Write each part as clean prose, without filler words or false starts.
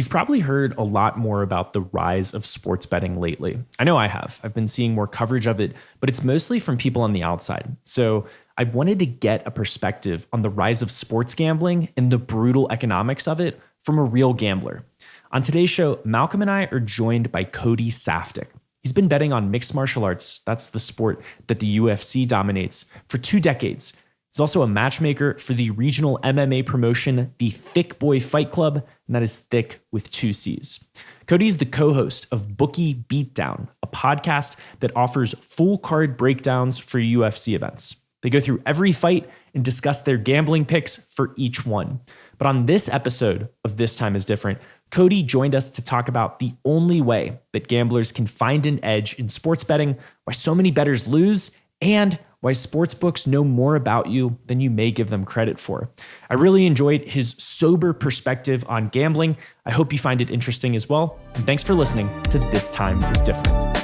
You've probably heard a lot more about the rise of sports betting lately. I know I have. I've been seeing more coverage of it, but it's mostly from people on the outside. So I wanted to get a perspective on the rise of sports gambling and the brutal economics of it from a real gambler. On today's show, Malcolm and I are joined by Cody Saftic. He's been betting on mixed martial arts, that's the sport that the UFC dominates, for 2 decades. He's also a matchmaker for the regional MMA promotion, the Thick Boy Fight Club, and that is thick with 2 C's. Cody's the co-host of Bookie Beatdown, a podcast that offers full card breakdowns for UFC events. They go through every fight and discuss their gambling picks for each one. But on this episode of This Time is Different, Cody joined us to talk about the only way that gamblers can find an edge in sports betting, why so many bettors lose, and why sportsbooks know more about you than you may give them credit for. I really enjoyed his sober perspective on gambling. I hope you find it interesting as well. And thanks for listening to This Time is Different.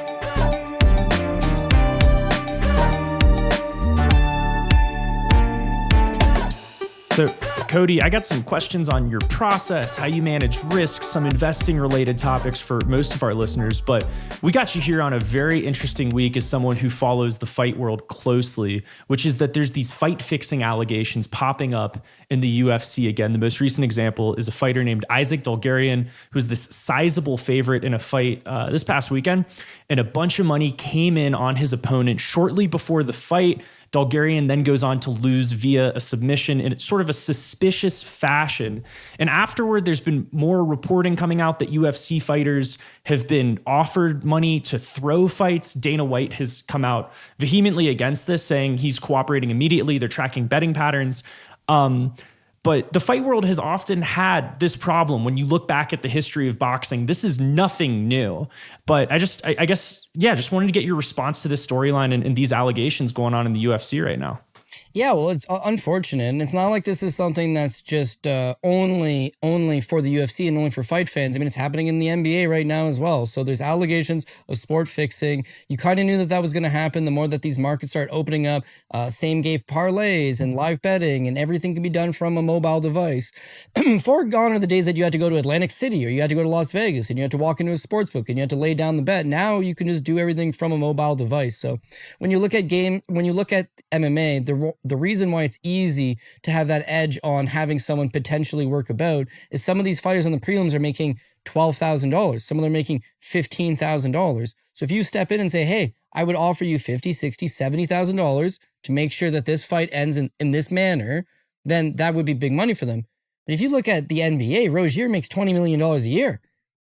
So, Cody, I got some questions on your process, how you manage risks, some investing related topics for most of our listeners, but we got you here on a very interesting week as someone who follows the fight world closely, which is that there's these fight fixing allegations popping up in the UFC again. The most recent example is a fighter named Isaac Dalgarian, who's this sizable favorite in a fight this past weekend, and a bunch of money came in on his opponent shortly before the fight. Dalgarian then goes on to lose via a submission in sort of a suspicious fashion. And afterward, there's been more reporting coming out that UFC fighters have been offered money to throw fights. Dana White has come out vehemently against this, saying he's cooperating immediately. They're tracking betting patterns. But the fight world has often had this problem. When you look back at the history of boxing, this is nothing new. But I just wanted to get your response to this storyline and these allegations going on in the UFC right now. Yeah, well, it's unfortunate. And it's not like this is something that's just only for the UFC and only for fight fans. I mean, it's happening in the NBA right now as well. So there's allegations of sport fixing. You kind of knew that was going to happen the more that these markets start opening up. Same game parlays and live betting, and everything can be done from a mobile device. Far gone are the days that you had to go to Atlantic City or you had to go to Las Vegas and you had to walk into a sports book and you had to lay down the bet. Now you can just do everything from a mobile device. So when you look at MMA, the reason why it's easy to have that edge on having someone potentially work a bout is some of these fighters on the prelims are making $12,000. Some of them are making $15,000. So if you step in and say, hey, I would offer you $50,000, $60,000, $70,000 to make sure that this fight ends in this manner, then that would be big money for them. But if you look at the NBA, Rozier makes $20 million a year,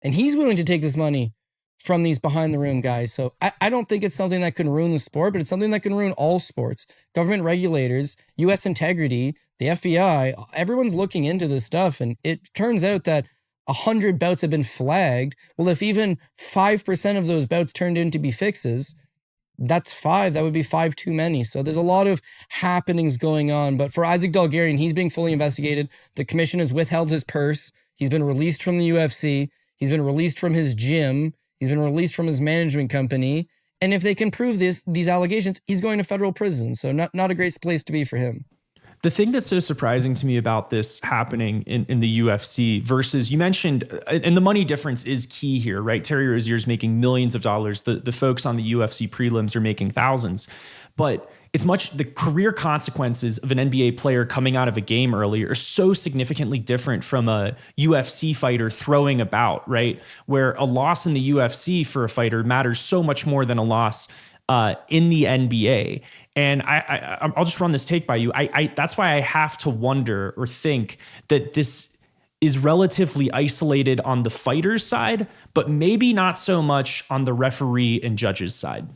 and he's willing to take this money from these behind the room guys. So I don't think it's something that can ruin the sport, but it's something that can ruin all sports. Government regulators, U.S. integrity, the FBI, everyone's looking into this stuff. And it turns out that 100 bouts have been flagged. Well, if even 5% of those bouts turned in to be fixes, that's 5. That would be 5 too many. So there's a lot of happenings going on. But for Isaac Dalgarian, he's being fully investigated. The commission has withheld his purse. He's been released from the UFC. He's been released from his gym. He's been released from his management company. And if they can prove these allegations, he's going to federal prison. So not a great place to be for him. The thing that's so surprising to me about this happening in the UFC versus, you mentioned, and the money difference is key here, right? Terry Rozier's making millions of dollars. The folks on the UFC prelims are making thousands. But the career consequences of an NBA player coming out of a game early are so significantly different from a UFC fighter throwing a bout, right? Where a loss in the UFC for a fighter matters so much more than a loss in the NBA. And I'll just run this take by you. That's why I have to wonder or think that this is relatively isolated on the fighter's side, but maybe not so much on the referee and judge's side.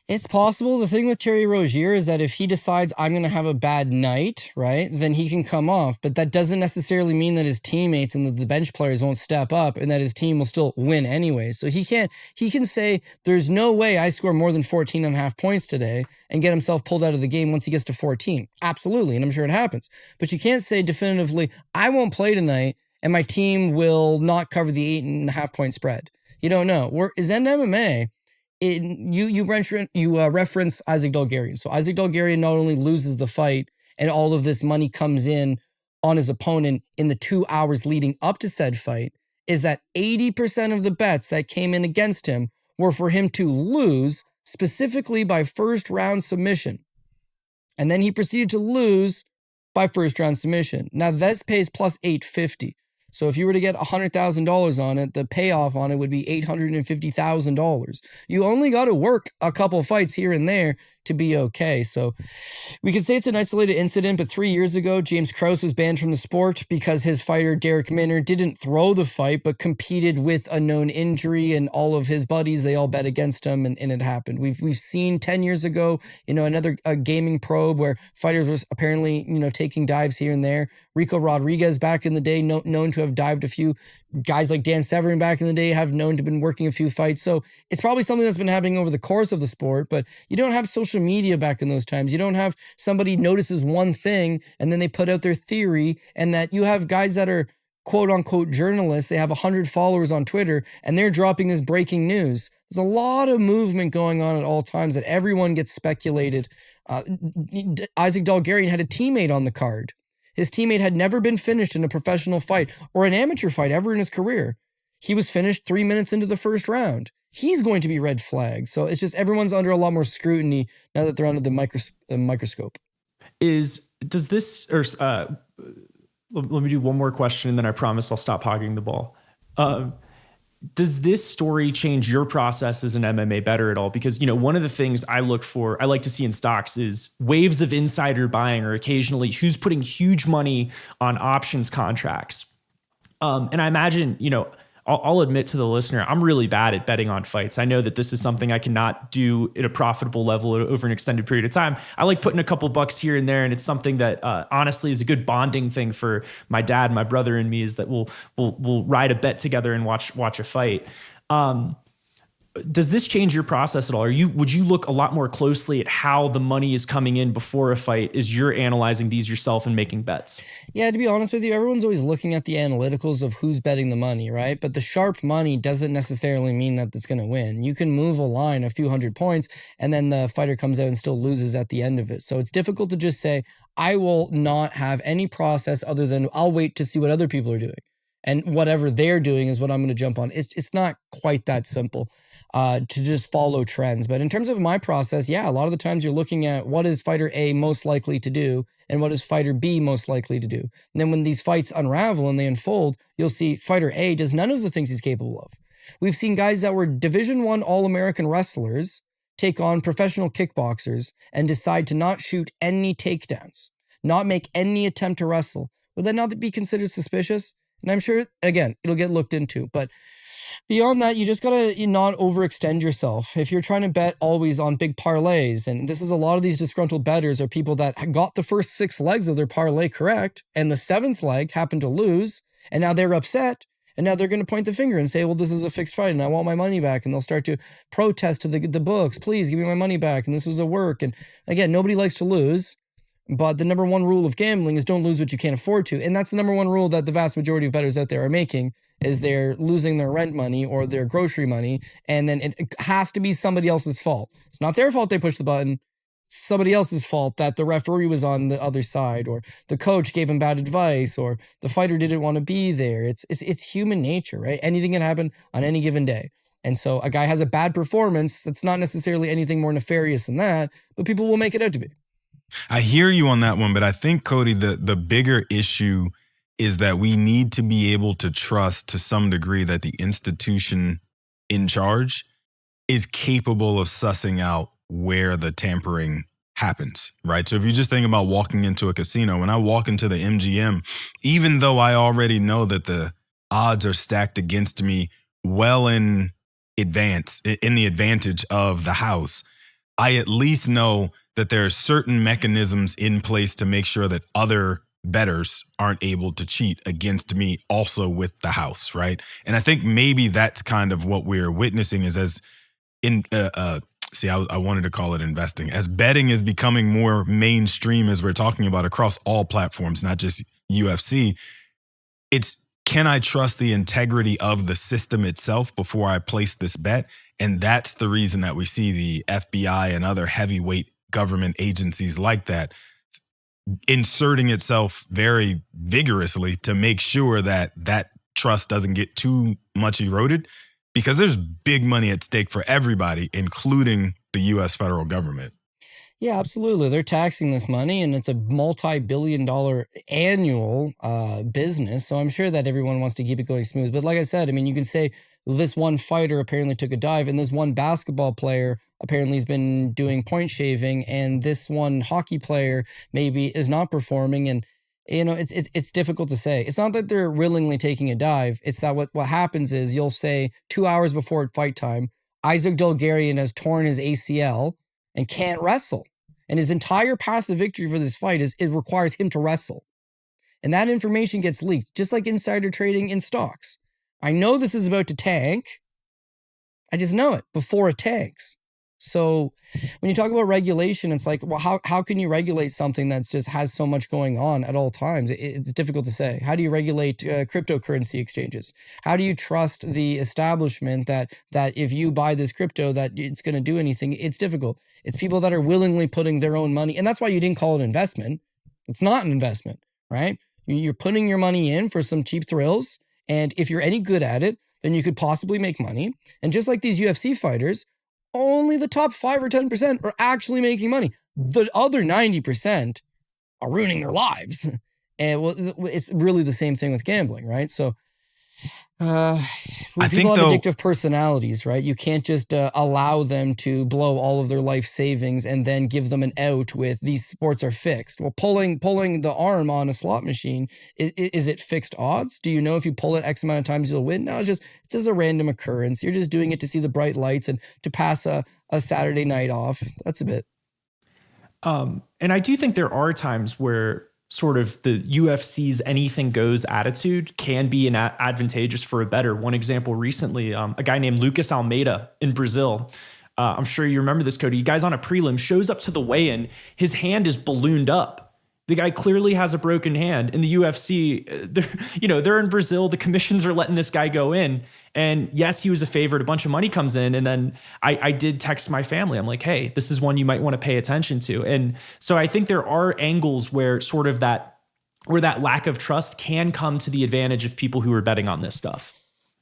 It's possible. The thing with Terry Rozier is that if he decides I'm going to have a bad night, right, then he can come off. But that doesn't necessarily mean that his teammates and the bench players won't step up and that his team will still win anyway. So he can say there's no way I score more than 14 and a half points today and get himself pulled out of the game once he gets to 14. Absolutely. And I'm sure it happens. But you can't say definitively, I won't play tonight and my team will not cover the 8.5 point spread. You don't know. Whereas in MMA, you reference Isaac Dalgarian. So Isaac Dalgarian not only loses the fight and all of this money comes in on his opponent in the 2 hours leading up to said fight is that 80% of the bets that came in against him were for him to lose, specifically by first round submission. And then he proceeded to lose by first round submission. Now this pays plus 850. So if you were to get $100,000 on it, the payoff on it would be $850,000. You only got to work a couple fights here and there to be okay. So we could say it's an isolated incident, but 3 years ago, James Krause was banned from the sport because his fighter, Derek Minner, didn't throw the fight, but competed with a known injury, and all of his buddies, they all bet against him, and it happened. We've seen 10 years ago, another gaming probe where fighters was apparently, taking dives here and there. Rico Rodriguez back in the day, known to have dived a few. Guys like Dan Severn back in the day have known to have been working a few fights. So it's probably something that's been happening over the course of the sport, but you don't have social media back in those times. You don't have somebody notices one thing and then they put out their theory, and that you have guys that are quote unquote journalists. They have 100 followers on Twitter and they're dropping this breaking news. There's a lot of movement going on at all times that everyone gets speculated. Isaac Dalgarian had a teammate on the card. His teammate had never been finished in a professional fight or an amateur fight ever in his career. He was finished 3 minutes into the first round. He's going to be red flagged. So it's just everyone's under a lot more scrutiny now that they're under the microscope. Does this, or let me do one more question and then I promise I'll stop hogging the ball. Does this story change your process as an MMA bettor at all? Because, one of the things I like to see in stocks is waves of insider buying, or occasionally who's putting huge money on options contracts. And I imagine, I'll admit to the listener, I'm really bad at betting on fights. I know that this is something I cannot do at a profitable level over an extended period of time. I like putting a couple bucks here and there, and it's something that honestly is a good bonding thing for my dad, my brother, and me, is that we'll ride a bet together and watch a fight. Does this change your process at all? Would you look a lot more closely at how the money is coming in before a fight as you're analyzing these yourself and making bets? Yeah, to be honest with you, everyone's always looking at the analyticals of who's betting the money, right? But the sharp money doesn't necessarily mean that it's going to win. You can move a line a few hundred points and then the fighter comes out and still loses at the end of it. So it's difficult to just say, I will not have any process other than I'll wait to see what other people are doing. And whatever they're doing is what I'm going to jump on. It's not quite that simple. To just follow trends. But in terms of my process, yeah, a lot of the times you're looking at what is fighter A most likely to do and what is fighter B most likely to do. And then when these fights unravel and they unfold, you'll see fighter A does none of the things he's capable of. We've seen guys that were Division I All-American wrestlers take on professional kickboxers and decide to not shoot any takedowns, not make any attempt to wrestle. Would that not be considered suspicious? And I'm sure, again, it'll get looked into, but beyond that, you just got to not overextend yourself. If you're trying to bet always on big parlays, and this is a lot of these disgruntled bettors are people that got the first 6 legs of their parlay correct, and the 7th leg happened to lose, and now they're upset, and now they're going to point the finger and say, well, this is a fixed fight, and I want my money back, and they'll start to protest to the books, please give me my money back, and this was a work. And again, nobody likes to lose, but the number one rule of gambling is don't lose what you can't afford to, and that's the number one rule that the vast majority of bettors out there are making, is they're losing their rent money or their grocery money, and then it has to be somebody else's fault. It's not their fault they pushed the button. It's somebody else's fault that the referee was on the other side, or the coach gave him bad advice, or the fighter didn't want to be there. It's human nature, right? Anything can happen on any given day. And so a guy has a bad performance that's not necessarily anything more nefarious than that, but people will make it out to be. I hear you on that one, but I think, Cody, the bigger issue is that we need to be able to trust to some degree that the institution in charge is capable of sussing out where the tampering happens, right? So if you just think about walking into a casino, when I walk into the MGM, even though I already know that the odds are stacked against me well in advance, in the advantage of the house, I at least know that there are certain mechanisms in place to make sure that other bettors aren't able to cheat against me also with the house, right? And I think maybe that's kind of what we're witnessing is as in, I wanted to call it investing. As betting is becoming more mainstream, as we're talking about across all platforms, not just UFC, it's, can I trust the integrity of the system itself before I place this bet? And that's the reason that we see the FBI and other heavyweight government agencies like that inserting itself very vigorously to make sure that that trust doesn't get too much eroded, because there's big money at stake for everybody, including the U.S. federal government. Yeah, absolutely. They're taxing this money, and it's a multi-billion-dollar annual business. So I'm sure that everyone wants to keep it going smooth. But like I said, I mean, you can say this one fighter apparently took a dive, and this one basketball player apparently has been doing point shaving, and this one hockey player maybe is not performing. And it's difficult to say. It's not that they're willingly taking a dive. It's that what happens is you'll say 2 hours before fight time, Isaac Dolgarian has torn his ACL and can't wrestle. And his entire path to victory for this fight is it requires him to wrestle. And that information gets leaked, just like insider trading in stocks. I know this is about to tank. I just know it before it tanks. So when you talk about regulation, it's like, well, how can you regulate something that's just has so much going on at all times? It's difficult to say. How do you regulate cryptocurrency exchanges? How do you trust the establishment that if you buy this crypto that it's going to do anything? It's difficult. It's people that are willingly putting their own money. And that's why you didn't call it investment. It's not an investment, right? You're putting your money in for some cheap thrills. And if you're any good at it, then you could possibly make money. And just like these UFC fighters, only the top 5 or 10% are actually making money. The other 90% are ruining their lives. And well, it's really the same thing with gambling, right? So people have addictive personalities, right? You can't just allow them to blow all of their life savings and then give them an out with these sports are fixed. Well, pulling the arm on a slot machine, is it fixed odds? Do you know if you pull it X amount of times you'll win? No, it's just a random occurrence. You're just doing it to see the bright lights and to pass a Saturday night off. That's a bit. And I do think there are times where sort of the UFC's anything goes attitude can be advantageous for a better. One example recently, a guy named Lucas Almeida in Brazil. I'm sure you remember this, Cody. Guy's on a prelim, shows up to the weigh-in. His hand is ballooned up. The guy clearly has a broken hand. In the UFC, they're in Brazil. The commissions are letting this guy go in. And yes, he was a favorite. A bunch of money comes in. And then I did text my family. I'm like, hey, this is one you might want to pay attention to. And so I think there are angles where sort of that lack of trust can come to the advantage of people who are betting on this stuff.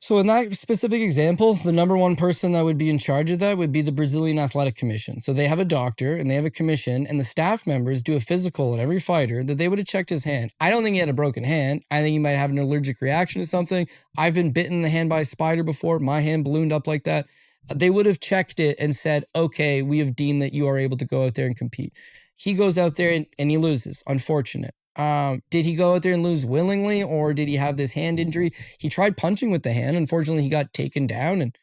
So in that specific example, the number one person that would be in charge of that would be the Brazilian Athletic Commission. So they have a doctor and they have a commission, and the staff members do a physical on every fighter that they would have checked his hand. I don't think he had a broken hand. I think he might have an allergic reaction to something. I've been bitten in the hand by a spider before. My hand ballooned up like that. They would have checked it and said, okay, we have deemed that you are able to go out there and compete. He goes out there and he loses. Unfortunate. Did he go out there and lose willingly, or did he have this hand injury? He tried punching with the hand. Unfortunately, he got taken down, and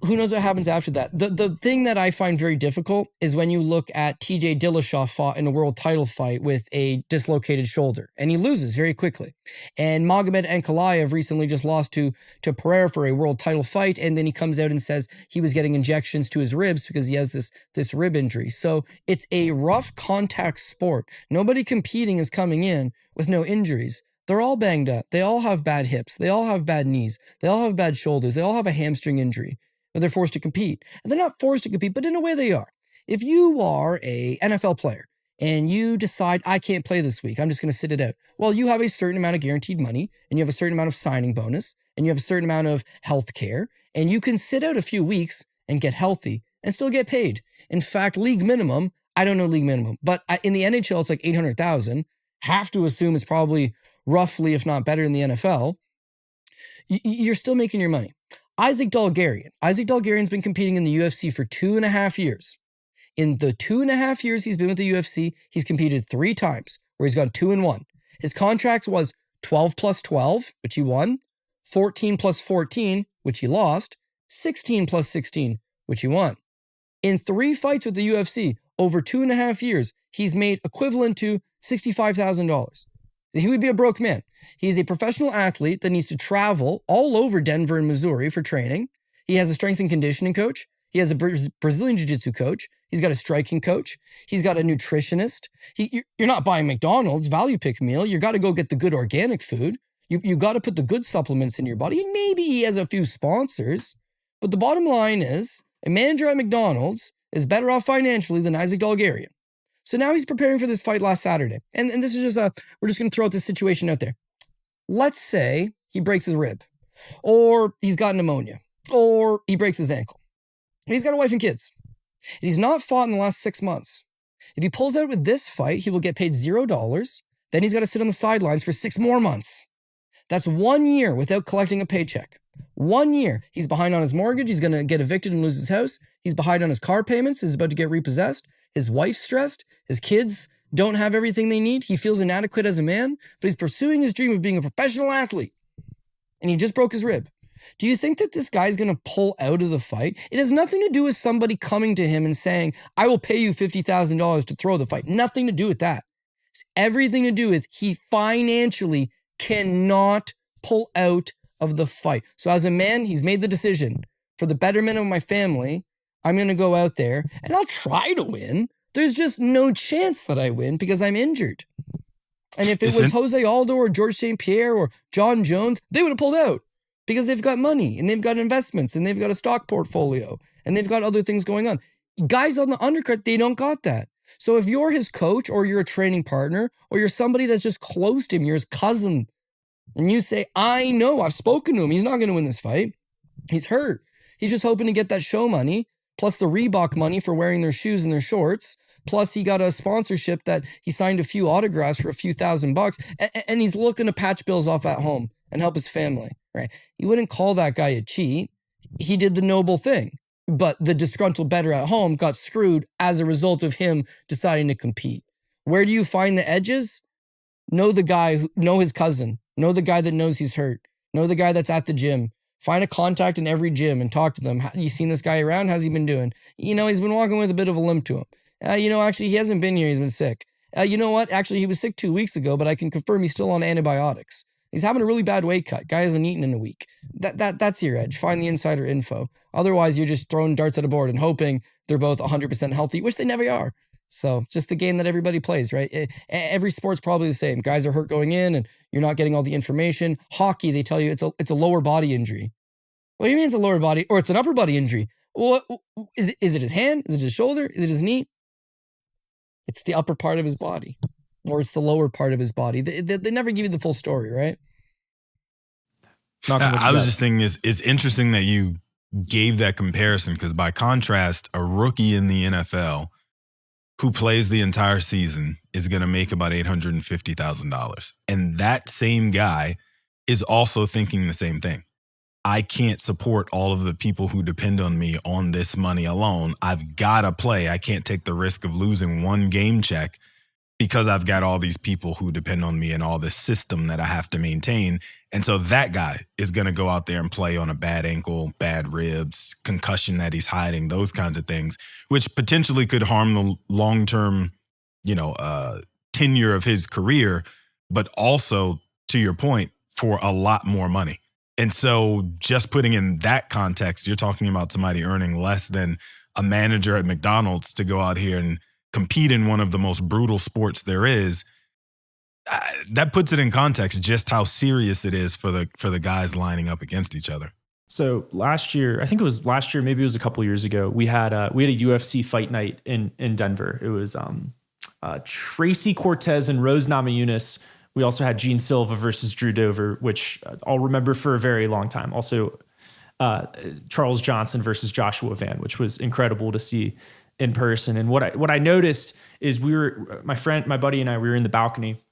who knows what happens after that. The thing that I find very difficult is when you look at TJ Dillashaw fought in a world title fight with a dislocated shoulder, and he loses very quickly. And Magomed Ankalaev recently just lost to Pereira for a world title fight, and then he comes out and says he was getting injections to his ribs because he has this rib injury. So it's a rough contact sport. Nobody competing is coming in with no injuries. They're all banged up. They all have bad hips. They all have bad knees. They all have bad shoulders. They all have a hamstring injury. But they're forced to compete. And they're not forced to compete, but in a way they are. If you are a NFL player and you decide, I can't play this week, I'm just going to sit it out. Well, you have a certain amount of guaranteed money, and you have a certain amount of signing bonus, and you have a certain amount of health care, and you can sit out a few weeks and get healthy and still get paid. In fact, league minimum, I don't know league minimum, but in the NHL, it's like 800,000. Have to assume it's probably roughly, if not better, in the NFL. You're still making your money. Isaac Dolgarian's been competing in the UFC for 2.5 years. In the 2.5 years he's been with the UFC, he's competed 3 times, where he's gone 2-1. His contract was 12 plus 12, which he won, 14 plus 14, which he lost, 16 plus 16, which he won. In 3 fights with the UFC, over 2.5 years, he's made equivalent to $65,000. He would be a broke man. He's a professional athlete that needs to travel all over Denver and Missouri for training. He has a strength and conditioning coach. He has a Brazilian jiu-jitsu coach. He's got a striking coach. He's got a nutritionist. You're not buying McDonald's value pick meal. You got to go get the good organic food. You got to put the good supplements in your body. And maybe he has a few sponsors. But the bottom line is, a manager at McDonald's is better off financially than Isaac Dolgarian. So now he's preparing for this fight last Saturday. And this is we're just going to throw out this situation out there. Let's say he breaks his rib, or he's got pneumonia, or he breaks his ankle. And he's got a wife and kids. And he's not fought in the last 6 months. If he pulls out with this fight, he will get paid $0. Then he's got to sit on the sidelines for 6 more months. That's 1 year without collecting a paycheck. 1 year. He's behind on his mortgage. He's going to get evicted and lose his house. He's behind on his car payments. He's about to get repossessed. His wife's stressed. His kids don't have everything they need. He feels inadequate as a man, but he's pursuing his dream of being a professional athlete. And he just broke his rib. Do you think that this guy's going to pull out of the fight? It has nothing to do with somebody coming to him and saying, I will pay you $50,000 to throw the fight. Nothing to do with that. It's everything to do with he financially cannot pull out of the fight. So as a man, he's made the decision, for the betterment of my family, I'm going to go out there and I'll try to win. There's just no chance that I win because I'm injured. And if it was Jose Aldo or George St. Pierre or John Jones, they would have pulled out because they've got money and they've got investments and they've got a stock portfolio and they've got other things going on. Guys on the undercard, they don't got that. So if you're his coach or you're a training partner or you're somebody that's just close to him, you're his cousin, and you say, I know, I've spoken to him. He's not going to win this fight. He's hurt. He's just hoping to get that show money, plus the Reebok money for wearing their shoes and their shorts. Plus he got a sponsorship that he signed a few autographs for a few $1,000, and he's looking to patch bills off at home and help his family, right? You wouldn't call that guy a cheat. He did the noble thing, but the disgruntled bettor at home got screwed as a result of him deciding to compete. Where do you find the edges? Know the guy, know his cousin, know the guy that knows he's hurt, know the guy that's at the gym. Find a contact in every gym and talk to them. You seen this guy around? How's he been doing? You know, he's been walking with a bit of a limp to him. Actually, he hasn't been here. He's been sick. You know what? Actually, he was sick 2 weeks ago, but I can confirm he's still on antibiotics. He's having a really bad weight cut. Guy hasn't eaten in a week. That's your edge. Find the insider info. Otherwise, you're just throwing darts at a board and hoping they're both 100% healthy, which they never are. So just the game that everybody plays, right? Every sport's probably the same. Guys are hurt going in and you're not getting all the information. Hockey, they tell you it's a lower body injury. What do you mean it's a lower body or it's an upper body injury? What is it? Is it his hand? Is it his shoulder? Is it his knee? It's the upper part of his body, or it's the lower part of his body. They never give you the full story, right? I was just thinking it's interesting that you gave that comparison because by contrast, a rookie in the NFL who plays the entire season is going to make about $850,000. And that same guy is also thinking the same thing. I can't support all of the people who depend on me on this money alone. I've got to play. I can't take the risk of losing one game check because I've got all these people who depend on me and all this system that I have to maintain. And so that guy is going to go out there and play on a bad ankle, bad ribs, concussion that he's hiding, those kinds of things, which potentially could harm the long-term, tenure of his career, but also, to your point, for a lot more money. And so just putting in that context, you're talking about somebody earning less than a manager at McDonald's to go out here and compete in one of the most brutal sports there is. That puts it in context just how serious it is for the guys lining up against each other. So last year, I think it was last year, maybe it was a couple years ago, we had a UFC fight night in Denver. It was Tracy Cortez and Rose Namajunas. We also had Gene Silva versus Drew Dover, which I'll remember for a very long time. Also, Charles Johnson versus Joshua Van, which was incredible to see in person. And what I noticed is my buddy and I, we were in the balcony,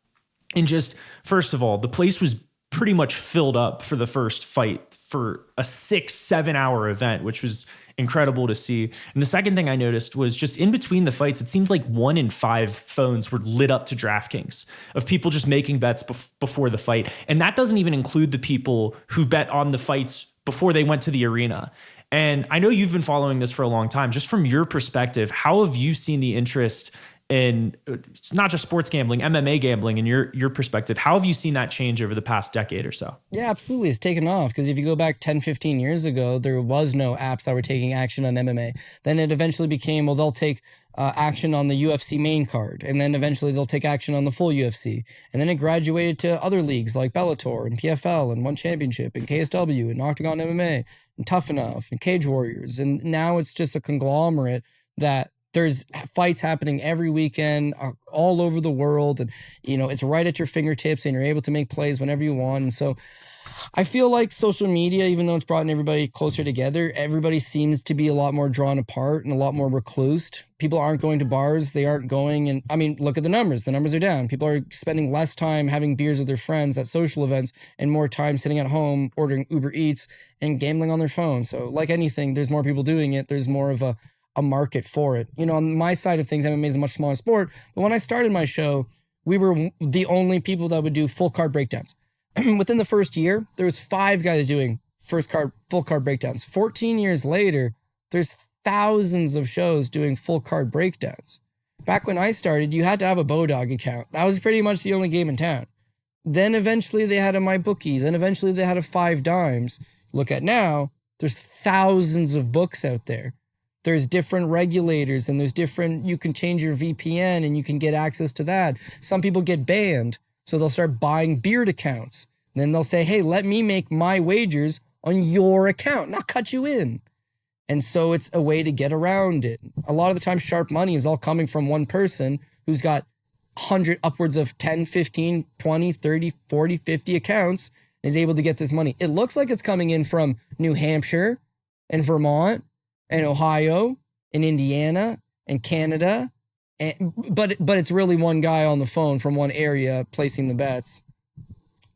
and just first of all, the place was pretty much filled up for the first fight for a 6-7 hour event, which was incredible to see. And the second thing I noticed was just in between the fights, it seemed like 1 in 5 phones were lit up to DraftKings of people just making bets before the fight. And that doesn't even include the people who bet on the fights before they went to the arena. And I know you've been following this for a long time. Just from your perspective, how have you seen the interest in it's not just sports gambling, MMA gambling, in your perspective? How have you seen that change over the past decade or so? Yeah, absolutely. It's taken off because if you go back 10, 15 years ago, there was no apps that were taking action on MMA. Then it eventually became, well, they'll take action on the UFC main card. And then eventually they'll take action on the full UFC. And then it graduated to other leagues like Bellator and PFL and One Championship and KSW and Octagon MMA and Tough Enough and Cage Warriors. And now it's just a conglomerate that There's fights happening every weekend all over the world. And, it's right at your fingertips and you're able to make plays whenever you want. And so I feel like social media, even though it's brought everybody closer together, everybody seems to be a lot more drawn apart and a lot more reclused. People aren't going to bars. They aren't going. And I mean, look at the numbers. The numbers are down. People are spending less time having beers with their friends at social events and more time sitting at home, ordering Uber Eats and gambling on their phone. So like anything, there's more people doing it. There's more of a market for it. On my side of things, MMA is a much smaller sport. But when I started my show, we were the only people that would do full card breakdowns. Within the first year, there was 5 guys doing full card breakdowns. 14 years later, there's thousands of shows doing full card breakdowns. Back when I started, you had to have a Bodog account. That was pretty much the only game in town. Then eventually they had a MyBookie. Then eventually they had a 5 Dimes. Look at now, there's thousands of books out there. There's different regulators and you can change your VPN and you can get access to that. Some people get banned, so they'll start buying beard accounts. And then they'll say, hey, let me make my wagers on your account, not cut you in. And so it's a way to get around it. A lot of the time, sharp money is all coming from one person who's got 100, upwards of 10, 15, 20, 30, 40, 50 accounts and is able to get this money. It looks like it's coming in from New Hampshire and Vermont and Ohio and Indiana and Canada. But it's really one guy on the phone from one area placing the bets.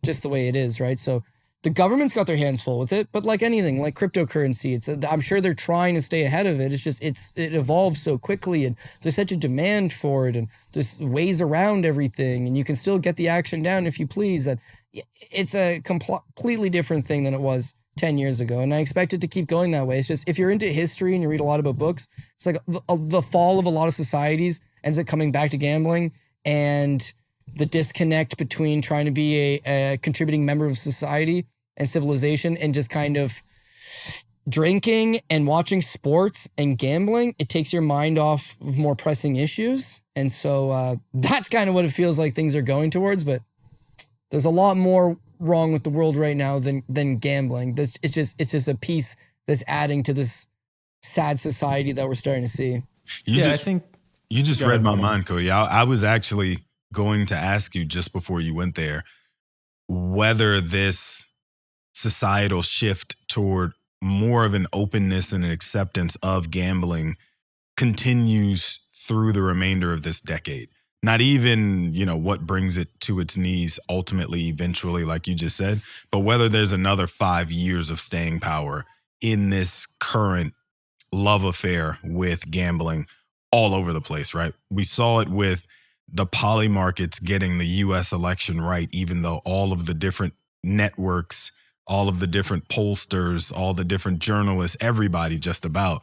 Just the way it is, right? So the government's got their hands full with it, but like anything, like cryptocurrency, I'm sure they're trying to stay ahead of it. It's just, it evolves so quickly and there's such a demand for it and there's ways around everything and you can still get the action down if you please. That it's a completely different thing than it was 10 years ago. And I expect it to keep going that way. It's just, if you're into history and you read a lot about books, it's like the fall of a lot of societies ends up coming back to gambling, and the disconnect between trying to be a contributing member of society and civilization and just kind of drinking and watching sports and gambling, it takes your mind off of more pressing issues. And so that's kind of what it feels like things are going towards. But there's a lot more wrong with the world right now than gambling. It's just a piece that's adding to this sad society that we're starting to see. I think you just read my mind, Cody. I was actually going to ask you just before you went there whether this societal shift toward more of an openness and an acceptance of gambling continues through the remainder of this decade. Not even, what brings it to its knees ultimately, eventually, like you just said, but whether there's another 5 years of staying power in this current love affair with gambling all over the place, right? We saw it with the poly markets getting the U.S. election right, even though all of the different networks, all of the different pollsters, all the different journalists, everybody just about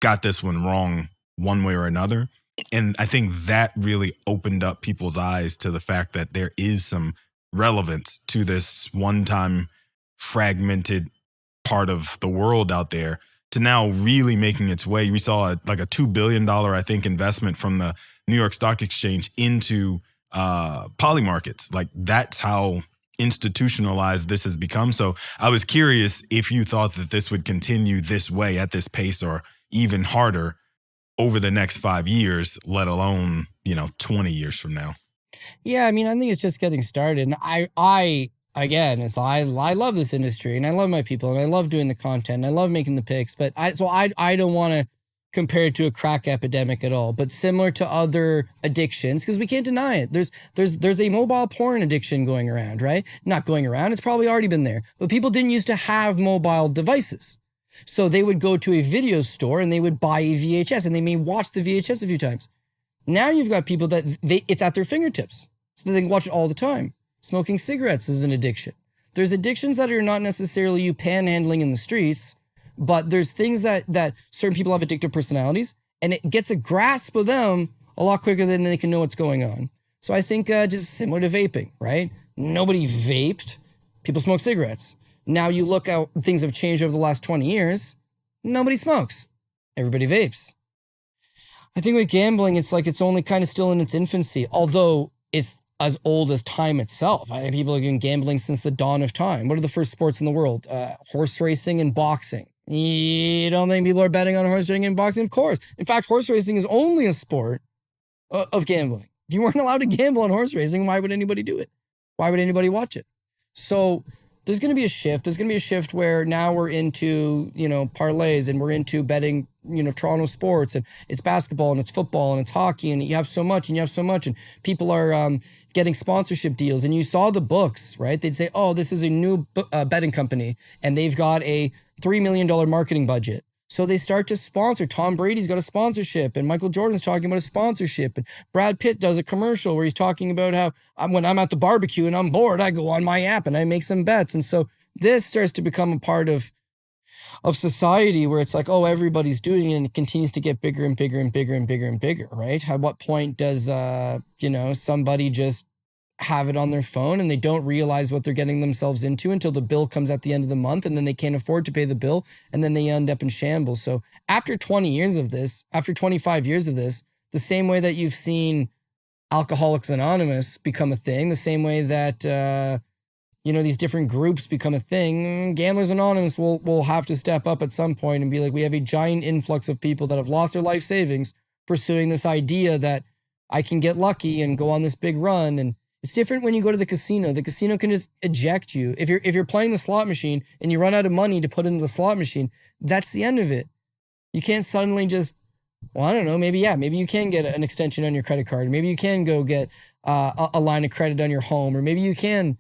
got this one wrong one way or another. And I think that really opened up people's eyes to the fact that there is some relevance to this one-time fragmented part of the world out there to now really making its way. We saw a $2 billion, I think, investment from the New York Stock Exchange into poly markets. Like, that's how institutionalized this has become. So I was curious if you thought that this would continue this way at this pace or even harder over the next 5 years, let alone, 20 years from now. Yeah, I mean, I think it's just getting started. And I love this industry and I love my people and I love doing the content and I love making the picks, but I don't want to compare it to a crack epidemic at all, but similar to other addictions, because we can't deny it. There's a mobile porn addiction going around, right? Not going around, it's probably already been there, but people didn't used to have mobile devices. So they would go to a video store and they would buy a VHS and they may watch the VHS a few times. Now you've got people that it's at their fingertips, so they can watch it all the time. Smoking cigarettes is an addiction. There's addictions that are not necessarily you panhandling in the streets, but there's things that certain people have addictive personalities, and it gets a grasp of them a lot quicker than they can know what's going on. So I think just similar to vaping, right? Nobody vaped. People smoke cigarettes. Now you look how things have changed over the last 20 years. Nobody smokes. Everybody vapes. I think with gambling, it's like it's only kind of still in its infancy, although it's as old as time itself. People have been gambling since the dawn of time. What are the first sports in the world? Horse racing and boxing, You don't think people are betting on horse racing and boxing? Of course. In fact, horse racing is only a sport of gambling. If you weren't allowed to gamble on horse racing, why would anybody do it? Why would anybody watch it? So there's going to be a shift. There's going to be a shift where now we're into, parlays, and we're into betting, Toronto sports, and it's basketball and it's football and it's hockey, and you have so much and people are getting sponsorship deals. And you saw the books, right? They'd say, oh, this is a new betting company and they've got a $3 million marketing budget. So they start to sponsor. Tom Brady's got a sponsorship, and Michael Jordan's talking about a sponsorship, and Brad Pitt does a commercial where he's talking about how when I'm at the barbecue and I'm bored, I go on my app and I make some bets. And so this starts to become a part of society where it's like, oh, everybody's doing it, and it continues to get bigger and bigger and bigger and bigger and bigger, right? At what point does, somebody just have it on their phone and they don't realize what they're getting themselves into until the bill comes at the end of the month, and then they can't afford to pay the bill, and then they end up in shambles. So after 20 years of this, after 25 years of this, the same way that you've seen Alcoholics Anonymous become a thing, the same way that, these different groups become a thing, Gamblers Anonymous will have to step up at some point and be like, we have a giant influx of people that have lost their life savings pursuing this idea that I can get lucky and go on this big run. And it's different when you go to the casino. The casino can just eject you. If you're playing the slot machine and you run out of money to put into the slot machine, that's the end of it. You can't suddenly just, I don't know, maybe you can get an extension on your credit card. Maybe you can go get a line of credit on your home, or maybe you can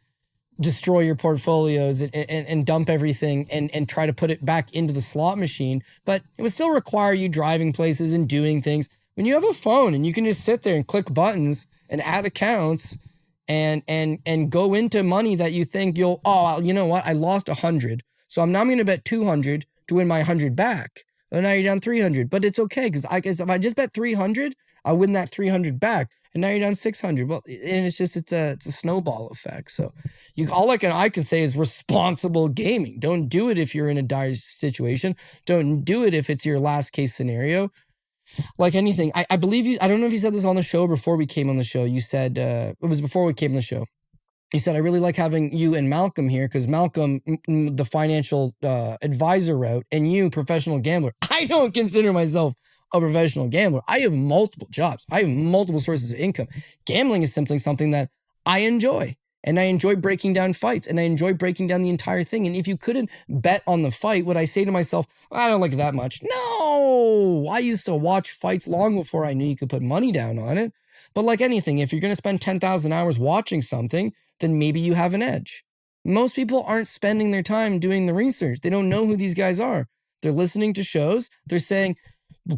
destroy your portfolios and dump everything and try to put it back into the slot machine. But it would still require you driving places and doing things. When you have a phone and you can just sit there and click buttons and add accounts and go into money that you think you know what? I lost 100. So I'm now going to bet 200 to win my 100 back. And now you're down 300, but it's okay. Cause I guess if I just bet 300, I'll win that 300 back. And now you're down 600. Well, and it's a snowball effect. So all I can say is responsible gaming. Don't do it if you're in a dire situation. Don't do it if it's your last case scenario. Like anything, I believe you, I don't know if you said this on the show or before we came on the show. You said, it was before we came on the show. You said, I really like having you and Malcolm here because Malcolm, the financial advisor route, and you, professional gambler. I don't consider myself a professional gambler. I have multiple jobs. I have multiple sources of income. Gambling is simply something that I enjoy. And I enjoy breaking down fights, and I enjoy breaking down the entire thing. And if you couldn't bet on the fight, would I say to myself, I don't like it that much? No, I used to watch fights long before I knew you could put money down on it. But like anything, if you're going to spend 10,000 hours watching something, then maybe you have an edge. Most people aren't spending their time doing the research. They don't know who these guys are. They're listening to shows. They're saying,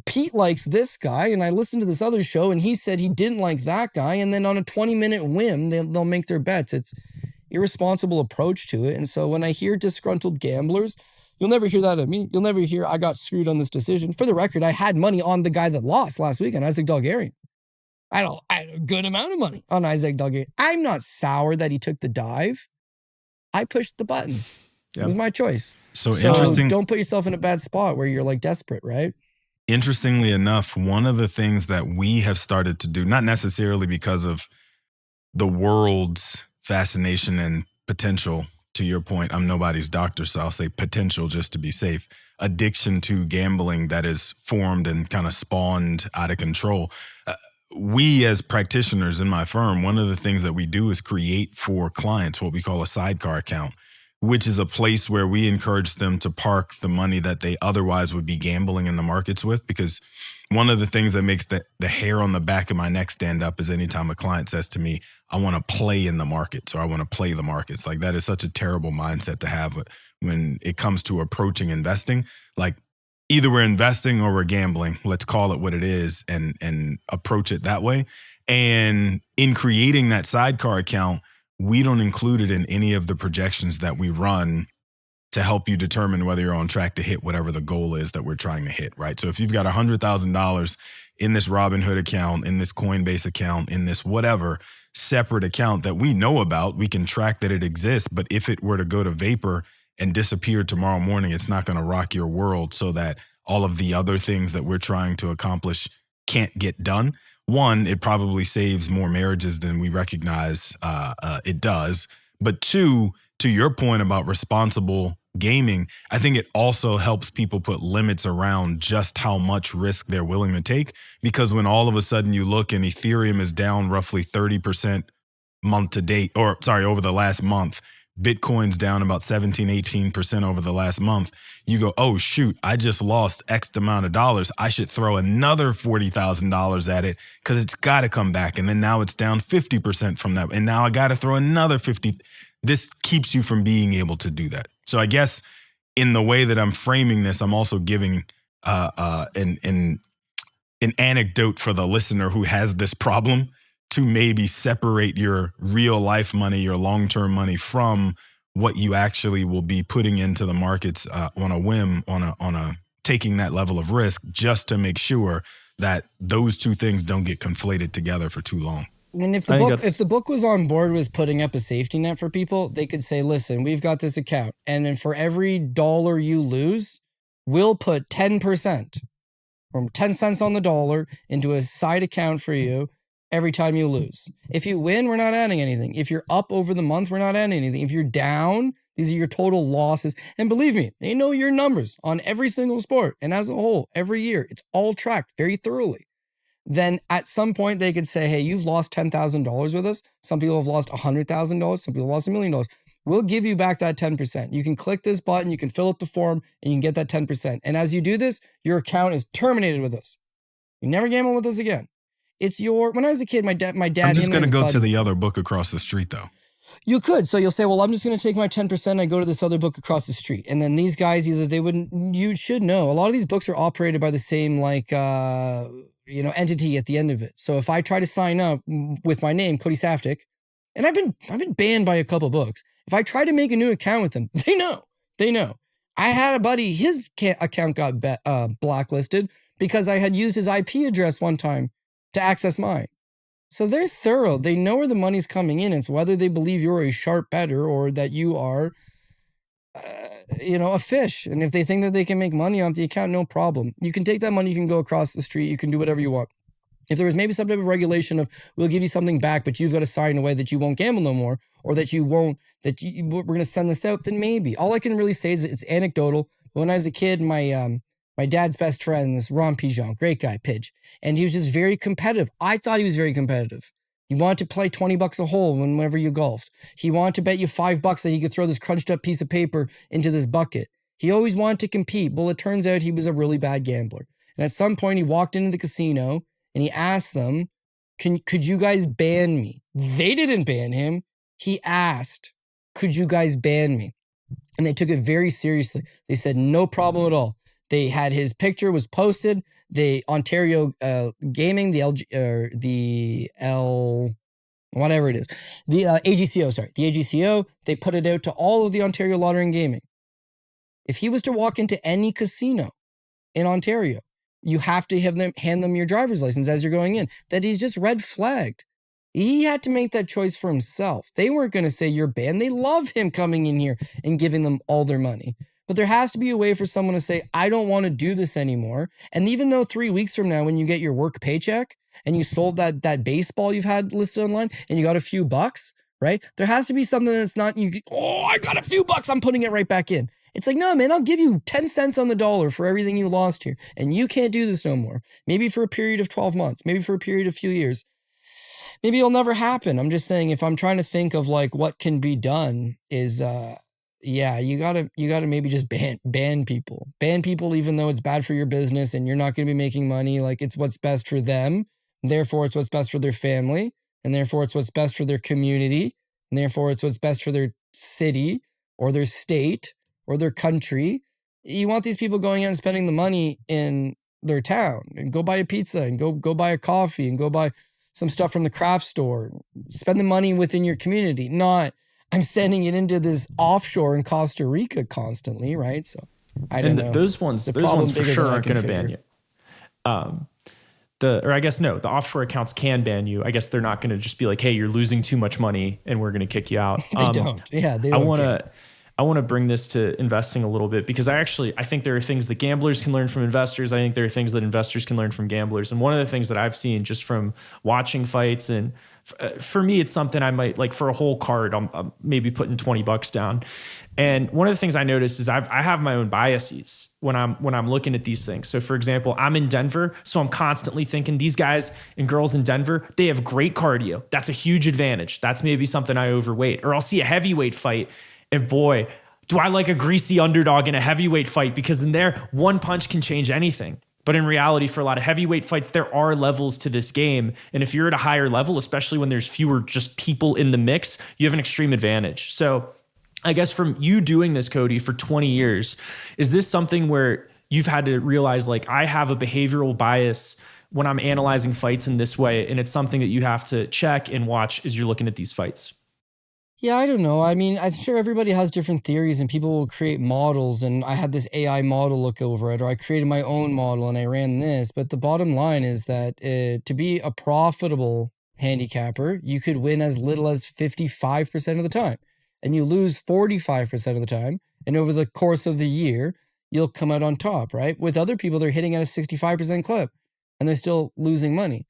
Pete likes this guy, and I listened to this other show, and he said he didn't like that guy, and then on a 20-minute whim, they'll make their bets. It's irresponsible approach to it. And so when I hear disgruntled gamblers, you'll never hear that of me. You'll never hear I got screwed on this decision. For the record, I had money on the guy that lost last weekend, Isaac Dalgarian. I had a good amount of money on Isaac Dalgarian. I'm not sour that he took the dive. I pushed the button. It was my choice. So interesting. Don't put yourself in a bad spot where you're like desperate, right? Interestingly enough, one of the things that we have started to do, not necessarily because of the world's fascination and potential, to your point, I'm nobody's doctor, so I'll say potential just to be safe, addiction to gambling that is formed and kind of spawned out of control. We as practitioners in my firm, one of the things that we do is create for clients what we call a sidecar account, which is a place where we encourage them to park the money that they otherwise would be gambling in the markets with. Because one of the things that makes the hair on the back of my neck stand up is anytime a client says to me, I want to play in the markets, or I want to play the markets. Like, that is such a terrible mindset to have when it comes to approaching investing. Like, either we're investing or we're gambling. Let's call it what it is and approach it that way. And in creating that sidecar account, we don't include it in any of the projections that we run to help you determine whether you're on track to hit whatever the goal is that we're trying to hit, right? So if you've got $100,000 in this Robinhood account, in this Coinbase account, in this whatever separate account that we know about, we can track that it exists. But if it were to go to vapor and disappear tomorrow morning, it's not going to rock your world so that all of the other things that we're trying to accomplish can't get done. One, it probably saves more marriages than we recognize it does. But two, to your point about responsible gaming, I think it also helps people put limits around just how much risk they're willing to take. Because when all of a sudden you look and Ethereum is down roughly 30% month to date, or sorry, over the last month, Bitcoin's down about 17, 18% over the last month. You go, oh, shoot, I just lost X amount of dollars. I should throw another $40,000 at it because it's got to come back. And then now it's down 50% from that. And now I got to throw another 50. This keeps you from being able to do that. So I guess in the way that I'm framing this, I'm also giving an anecdote for the listener who has this problem, to maybe separate your real life money, your long-term money, from what you actually will be putting into the markets on a whim, on a taking that level of risk, just to make sure that those two things don't get conflated together for too long. And if the book was on board with putting up a safety net for people, they could say, listen, we've got this account, and then for every dollar you lose, we'll put 10% from 10 cents on the dollar into a side account for you every time you lose. If you win, we're not adding anything. If you're up over the month, we're not adding anything. If you're down, these are your total losses. And believe me, they know your numbers on every single sport. And as a whole, every year, it's all tracked very thoroughly. Then at some point they could say, hey, you've lost $10,000 with us. Some people have lost $100,000. Some people have lost $1 million. We'll give you back that 10%. You can click this button, you can fill up the form, and you can get that 10%. And as you do this, your account is terminated with us. You never gamble with us again. It's when I was a kid, my dad. I'm just going to go to the other book across the street, though. You could. So you'll say, well, I'm just going to take my 10%. I go to this other book across the street. And then these guys, you should know, a lot of these books are operated by the same, entity at the end of it. So if I try to sign up with my name, Cody Saftic, and I've been banned by a couple books. If I try to make a new account with them, they know. I had a buddy, his account got blacklisted because I had used his IP address one time to access mine. So they're thorough. They know where the money's coming in. It's whether they believe you're a sharp bettor or that you are, a fish. And if they think that they can make money off the account, no problem. You can take that money, you can go across the street, you can do whatever you want. If there was maybe some type of regulation of, we'll give you something back, but you've got to sign away that you won't gamble no more, or that we're going to send this out, then maybe. All I can really say is it's anecdotal. When I was a kid, my dad's best friend, this Ron Pigeon, great guy, Pidge. And he was just very competitive. I thought he was very competitive. He wanted to play $20 a hole whenever you golfed. He wanted to bet you $5 that he could throw this crunched up piece of paper into this bucket. He always wanted to compete. Well, it turns out he was a really bad gambler. And at some point he walked into the casino and he asked them, could you guys ban me? They didn't ban him. He asked, could you guys ban me? And they took it very seriously. They said, no problem at all. They had his picture was posted. The Ontario Gaming, the AGCO, they put it out to all of the Ontario Lottery and Gaming. If he was to walk into any casino in Ontario, you have to hand them your driver's license as you're going in. That he's just red flagged. He had to make that choice for himself. They weren't going to say you're banned. They love him coming in here and giving them all their money. But there has to be a way for someone to say, I don't want to do this anymore. And even though 3 weeks from now, when you get your work paycheck and you sold that baseball you've had listed online and you got a few bucks, right? There has to be something that's not, I got a few bucks, I'm putting it right back in. It's like, no, man, I'll give you 10 cents on the dollar for everything you lost here. And you can't do this no more. Maybe for a period of 12 months, maybe for a period of a few years. Maybe it'll never happen. I'm just saying, if I'm trying to think of what can be done is, you gotta maybe just ban people. Ban people even though it's bad for your business and you're not gonna be making money. It's what's best for them. Therefore, it's what's best for their family. And therefore, it's what's best for their community. And therefore, it's what's best for their city or their state or their country. You want these people going out and spending the money in their town and go buy a pizza and go buy a coffee and go buy some stuff from the craft store. Spend the money within your community, not I'm sending it into this offshore in Costa Rica constantly, right? So I don't know. Those ones for sure aren't going to ban you. The offshore accounts can ban you. I guess they're not going to just be like, hey, you're losing too much money and we're going to kick you out. They don't. Yeah, they don't. I want to bring this to investing a little bit because I think there are things that gamblers can learn from investors. I think there are things that investors can learn from gamblers. And one of the things that I've seen just from watching fights and For me, it's something I might like for a whole card. I'm maybe putting $20 down. And one of the things I noticed is I have my own biases when I'm looking at these things. So for example, I'm in Denver, so I'm constantly thinking these guys and girls in Denver, they have great cardio. That's a huge advantage. That's maybe something I overweight. Or I'll see a heavyweight fight, and boy, do I like a greasy underdog in a heavyweight fight, because in there, one punch can change anything. But in reality, for a lot of heavyweight fights, there are levels to this game. And if you're at a higher level, especially when there's fewer just people in the mix, you have an extreme advantage. So I guess from you doing this, Cody, for 20 years, is this something where you've had to realize, like, I have a behavioral bias when I'm analyzing fights in this way, and it's something that you have to check and watch as you're looking at these fights? Yeah, I don't know. I mean, I'm sure everybody has different theories and people will create models, and I had this AI model look over it, or I created my own model and I ran this. But the bottom line is that to be a profitable handicapper, you could win as little as 55% of the time, and you lose 45% of the time. And over the course of the year, you'll come out on top, right? With other people, they're hitting at a 65% clip and they're still losing money.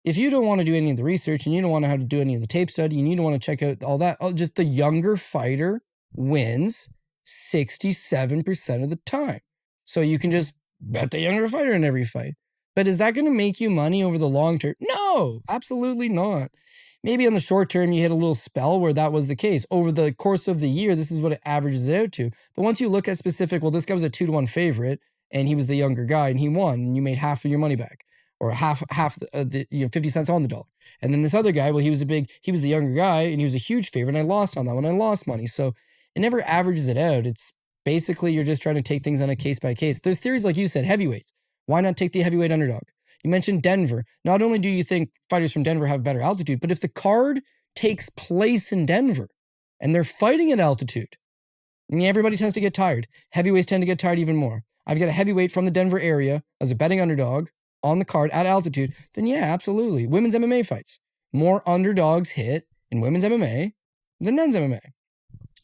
If you don't want to do any of the research and you don't want to know how to do any of the tape study and you don't want to check out all that, just the younger fighter wins 67% of the time. So you can just bet the younger fighter in every fight. But is that going to make you money over the long term? No, absolutely not. Maybe on the short term, you hit a little spell where that was the case. Over the course of the year, this is what it averages out to. But once you look at specific, well, this guy was a 2-1 favorite and he was the younger guy and he won and you made half of your money back. Or half the 50 cents on the dollar. And then this other guy, well, he was the younger guy and he was a huge favorite and I lost on that one. I lost money. So it never averages it out. It's basically, you're just trying to take things on a case by case. There's theories like you said, heavyweights. Why not take the heavyweight underdog? You mentioned Denver. Not only do you think fighters from Denver have better altitude, but if the card takes place in Denver and they're fighting at altitude, I mean, everybody tends to get tired. Heavyweights tend to get tired even more. I've got a heavyweight from the Denver area as a betting underdog on the card at altitude, then yeah, absolutely. Women's MMA fights. More underdogs hit in women's MMA than men's MMA.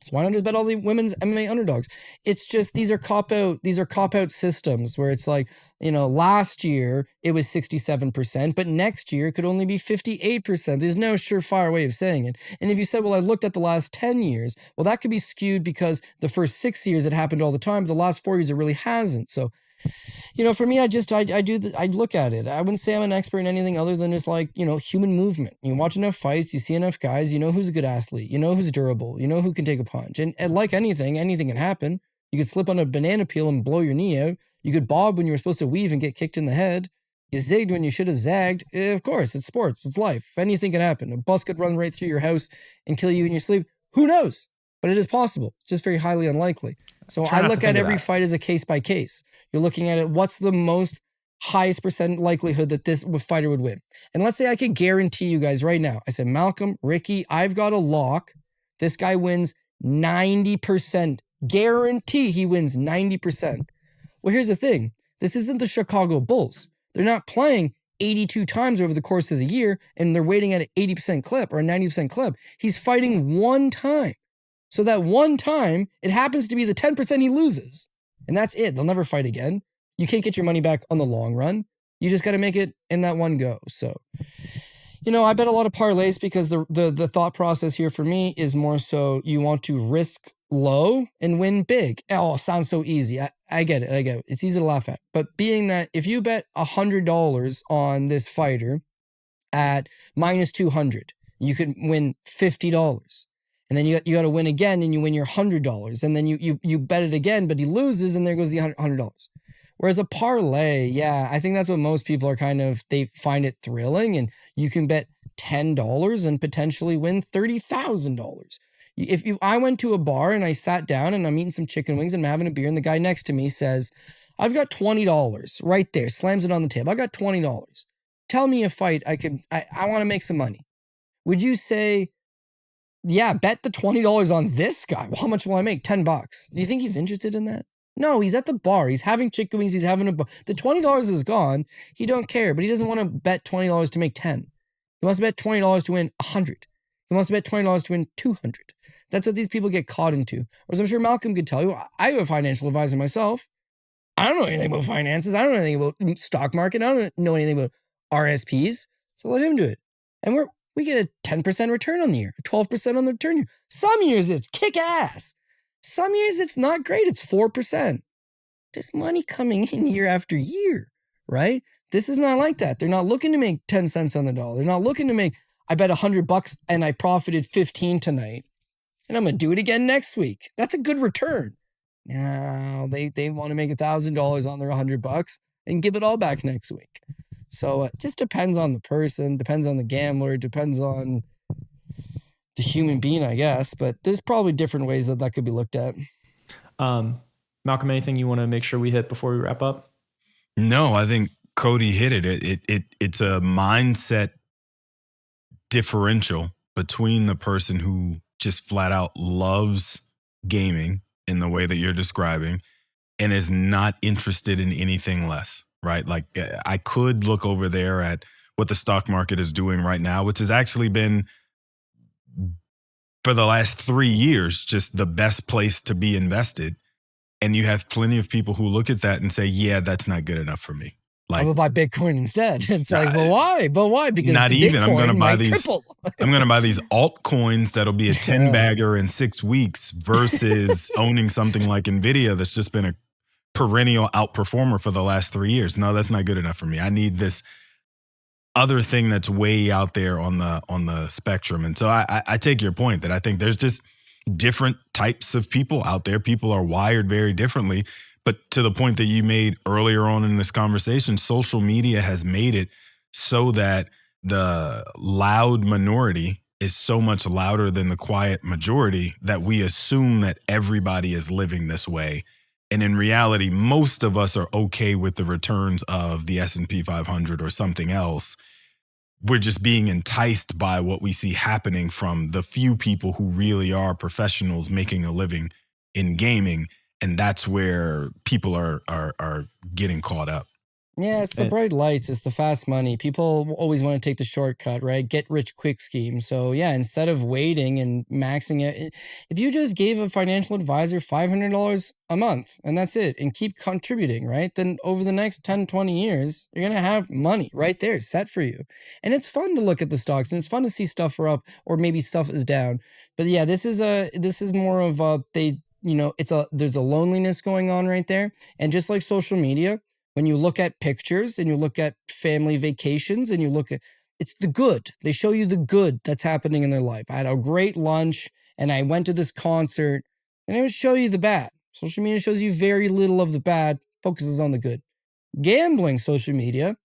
So why not just bet all the women's MMA underdogs? It's just these are cop-out systems where it's like, last year it was 67%, but next year it could only be 58%. There's no surefire way of saying it. And if you said, well, I looked at the last 10 years, well, that could be skewed because the first 6 years it happened all the time, but the last 4 years it really hasn't. So for me, I look at it. I wouldn't say I'm an expert in anything other than just like, human movement. You watch enough fights, you see enough guys, you know who's a good athlete, you know who's durable, you know who can take a punch. And like anything can happen. You could slip on a banana peel and blow your knee out. You could bob when you were supposed to weave and get kicked in the head. You zigged when you should have zagged. Of course, it's sports, it's life. Anything can happen. A bus could run right through your house and kill you in your sleep. Who knows? But it is possible. It's just very highly unlikely. So I look at every fight as a case by case. You're looking at it, what's the most highest percent likelihood that this fighter would win? And let's say I could guarantee you guys right now. I said, Malcolm, Ricky, I've got a lock. This guy wins 90%. Guarantee he wins 90%. Well, here's the thing. This isn't the Chicago Bulls. They're not playing 82 times over the course of the year and they're waiting at an 80% clip or a 90% clip. He's fighting one time. So that one time, it happens to be the 10% he loses. And that's it. They'll never fight again. You can't get your money back on the long run. You just got to make it in that one go. So, I bet a lot of parlays because the thought process here for me is more so you want to risk low and win big. Oh, it sounds so easy. I get it. It's easy to laugh at. But being that if you bet $100 on this fighter at minus 200, you could win $50. And then you got to win again and you win your $100. And then you bet it again, but he loses and there goes the $100. Whereas a parlay, yeah, I think that's what most people are they find it thrilling. And you can bet $10 and potentially win $30,000. I went to a bar and I sat down and I'm eating some chicken wings and I'm having a beer and the guy next to me says, I've got $20 right there, slams it on the table. I got $20. Tell me a fight I want to make some money. Would you say, yeah, bet the $20 on this guy? Well, how much will I make? $10. Do you think he's interested in that? No, he's at the bar. He's having chicken wings. He's having the $20 is gone. He don't care, but he doesn't want to bet $20 to make 10. He wants to bet $20 to win 100. He wants to bet $20 to win 200. That's what these people get caught into. Whereas I'm sure Malcolm could tell you, I have a financial advisor myself. I don't know anything about finances. I don't know anything about stock market. I don't know anything about RSPs. So let him do it. And we get a 10% return on the year, a 12% on the return year. Some years it's kick ass. Some years it's not great. It's 4%. There's money coming in year after year, right? This is not like that. They're not looking to make 10 cents on the dollar. They're not looking to make, I bet $100 and I profited 15 tonight and I'm going to do it again next week. That's a good return. Now they want to make $1,000 on their $100 and give it all back next week. So it just depends on the person, depends on the gambler, depends on the human being, I guess. But there's probably different ways that could be looked at. Malcolm, anything you want to make sure we hit before we wrap up? No, I think Cody hit it. It's a mindset differential between the person who just flat out loves gaming in the way that you're describing and is not interested in anything less, right? Like I could look over there at what the stock market is doing right now, which has actually been for the last 3 years, just the best place to be invested. And you have plenty of people who look at that and say, yeah, that's not good enough for me. Like, I'm gonna buy Bitcoin instead. It's like, but why? But why? Because not even. Bitcoin I'm gonna buy these. triple. I'm gonna buy these altcoins that'll be a 10 bagger in 6 weeks versus owning something like Nvidia that's just been a perennial outperformer for the last 3 years. No, that's not good enough for me. I need this other thing that's way out there on the spectrum. And so I take your point that I think there's just different types of people out there. People are wired very differently. But to the point that you made earlier on in this conversation, social media has made it so that the loud minority is so much louder than the quiet majority that we assume that everybody is living this way. And in reality, most of us are okay with the returns of the S&P 500 or something else. We're just being enticed by what we see happening from the few people who really are professionals making a living in gaming. And that's where people are getting caught up. Yeah, it's the bright lights. It's the fast money. People always want to take the shortcut, right? Get rich quick scheme. So yeah, instead of waiting and maxing it, if you just gave a financial advisor $500 a month and that's it, and keep contributing, right? Then over the next 10, 20 years, you're going to have money right there set for you. And it's fun to look at the stocks and it's fun to see stuff are up or maybe stuff is down. But yeah, this is more of there's a loneliness going on right there. And just like social media, when you look at pictures and you look at family vacations and you look at, it's the good. They show you the good that's happening in their life. I had a great lunch and I went to this concert, and it would show you the bad. Social media shows you very little of the bad, focuses on the good. Gambling social media,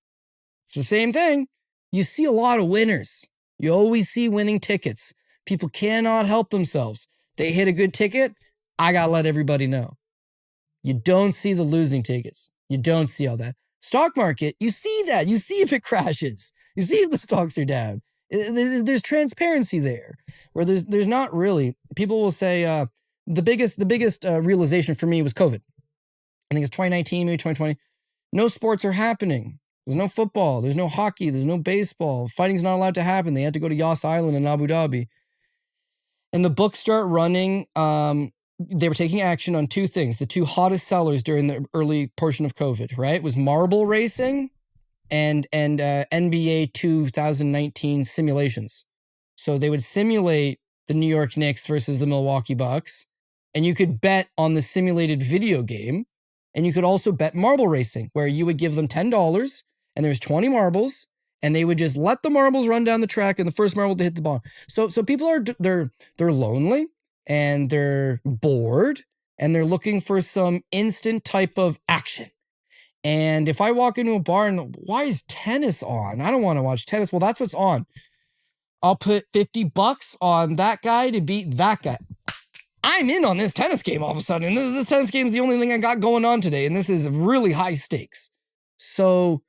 it's the same thing. You see a lot of winners. You always see winning tickets. People cannot help themselves. They hit a good ticket, I gotta let everybody know. You don't see the losing tickets. You don't see all that. Stock market, you see that. You see if it crashes. You see if the stocks are down. There's transparency there, where there's not really. People will say the biggest realization for me was COVID. I think it's 2019, maybe 2020. No sports are happening. There's no football. There's no hockey. There's no baseball. Fighting's not allowed to happen. They had to go to Yas Island in Abu Dhabi. And the books start running. They were taking action on two things. The two hottest sellers during the early portion of COVID, right? Was marble racing and NBA 2019 simulations. So they would simulate the New York Knicks versus the Milwaukee Bucks, and you could bet on the simulated video game, and you could also bet marble racing, where you would give them $10 and there's 20 marbles, and they would just let the marbles run down the track and the first marble to hit the ball. So people are they're lonely. And they're bored, and they're looking for some instant type of action. And if I walk into a bar and, why is tennis on? I don't want to watch tennis. Well, that's what's on. I'll put $50 on that guy to beat that guy. I'm in on this tennis game all of a sudden. And this tennis game is the only thing I got going on today. And this is really high stakes. So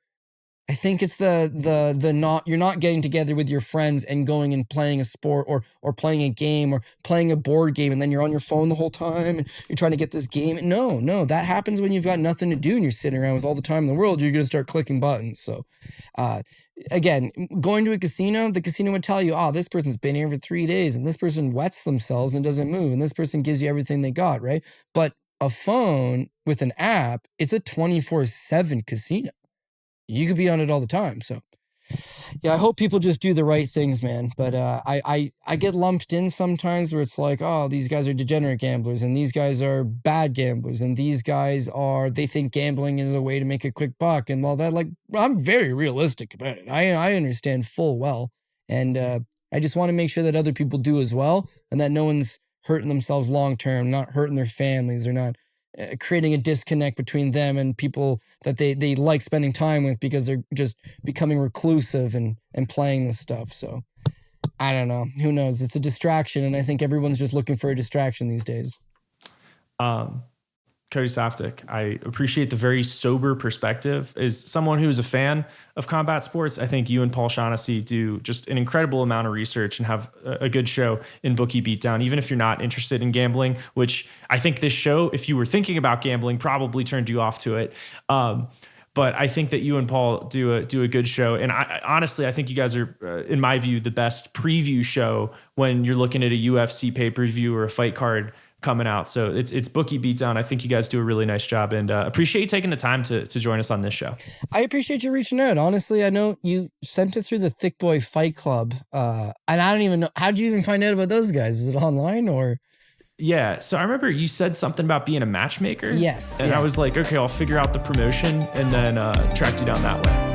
I think it's you're not getting together with your friends and going and playing a sport or playing a game or playing a board game, and then you're on your phone the whole time and you're trying to get this game. No, that happens when you've got nothing to do and you're sitting around with all the time in the world. You're going to start clicking buttons. So again, going to a casino, the casino would tell you, this person's been here for 3 days and this person wets themselves and doesn't move, and this person gives you everything they got, right? But a phone with an app, it's a 24/7 casino. You could be on it all the time. So Yeah, I hope people just do the right things, man. But I get lumped in sometimes where it's like, oh, these guys are degenerate gamblers and these guys are bad gamblers and these guys they think gambling is a way to make a quick buck and all that. Like, I'm very realistic about it. I understand full well. And I just want to make sure that other people do as well and that no one's hurting themselves long term, not hurting their families or not creating a disconnect between them and people that they like spending time with because they're just becoming reclusive and playing this stuff. So I don't know. Who knows? It's a distraction, and I think everyone's just looking for a distraction these days. Cody Saftic, I appreciate the very sober perspective. As someone who's a fan of combat sports, I think you and Paul Shaughnessy do just an incredible amount of research and have a good show in Bookie Beatdown, even if you're not interested in gambling, which I think this show, if you were thinking about gambling, probably turned you off to it. But I think that you and Paul do a good show. And honestly, I think you guys are, in my view, the best preview show when you're looking at a UFC pay-per-view or a fight card coming out. So it's Bookie Beatdown. I think you guys do a really nice job, and appreciate you taking the time to join us on this show. I appreciate you reaching out. Honestly, I know you sent it through the Thick Boy Fight Club. And I don't even know, how'd you even find out about those guys? Is it online or? Yeah. So I remember you said something about being a matchmaker. Yes. And I was like, okay, I'll figure out the promotion, and then tracked you down that way.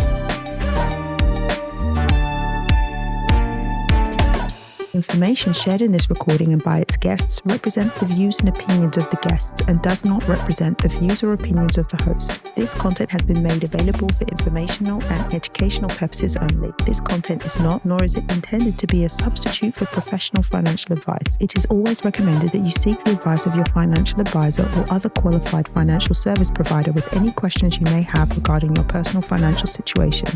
Information shared in this recording and by its guests represent the views and opinions of the guests and does not represent the views or opinions of the host. This content has been made available for informational and educational purposes only. This content is not, nor is it intended to be a substitute for professional financial advice. It is always recommended that you seek the advice of your financial advisor or other qualified financial service provider with any questions you may have regarding your personal financial situation.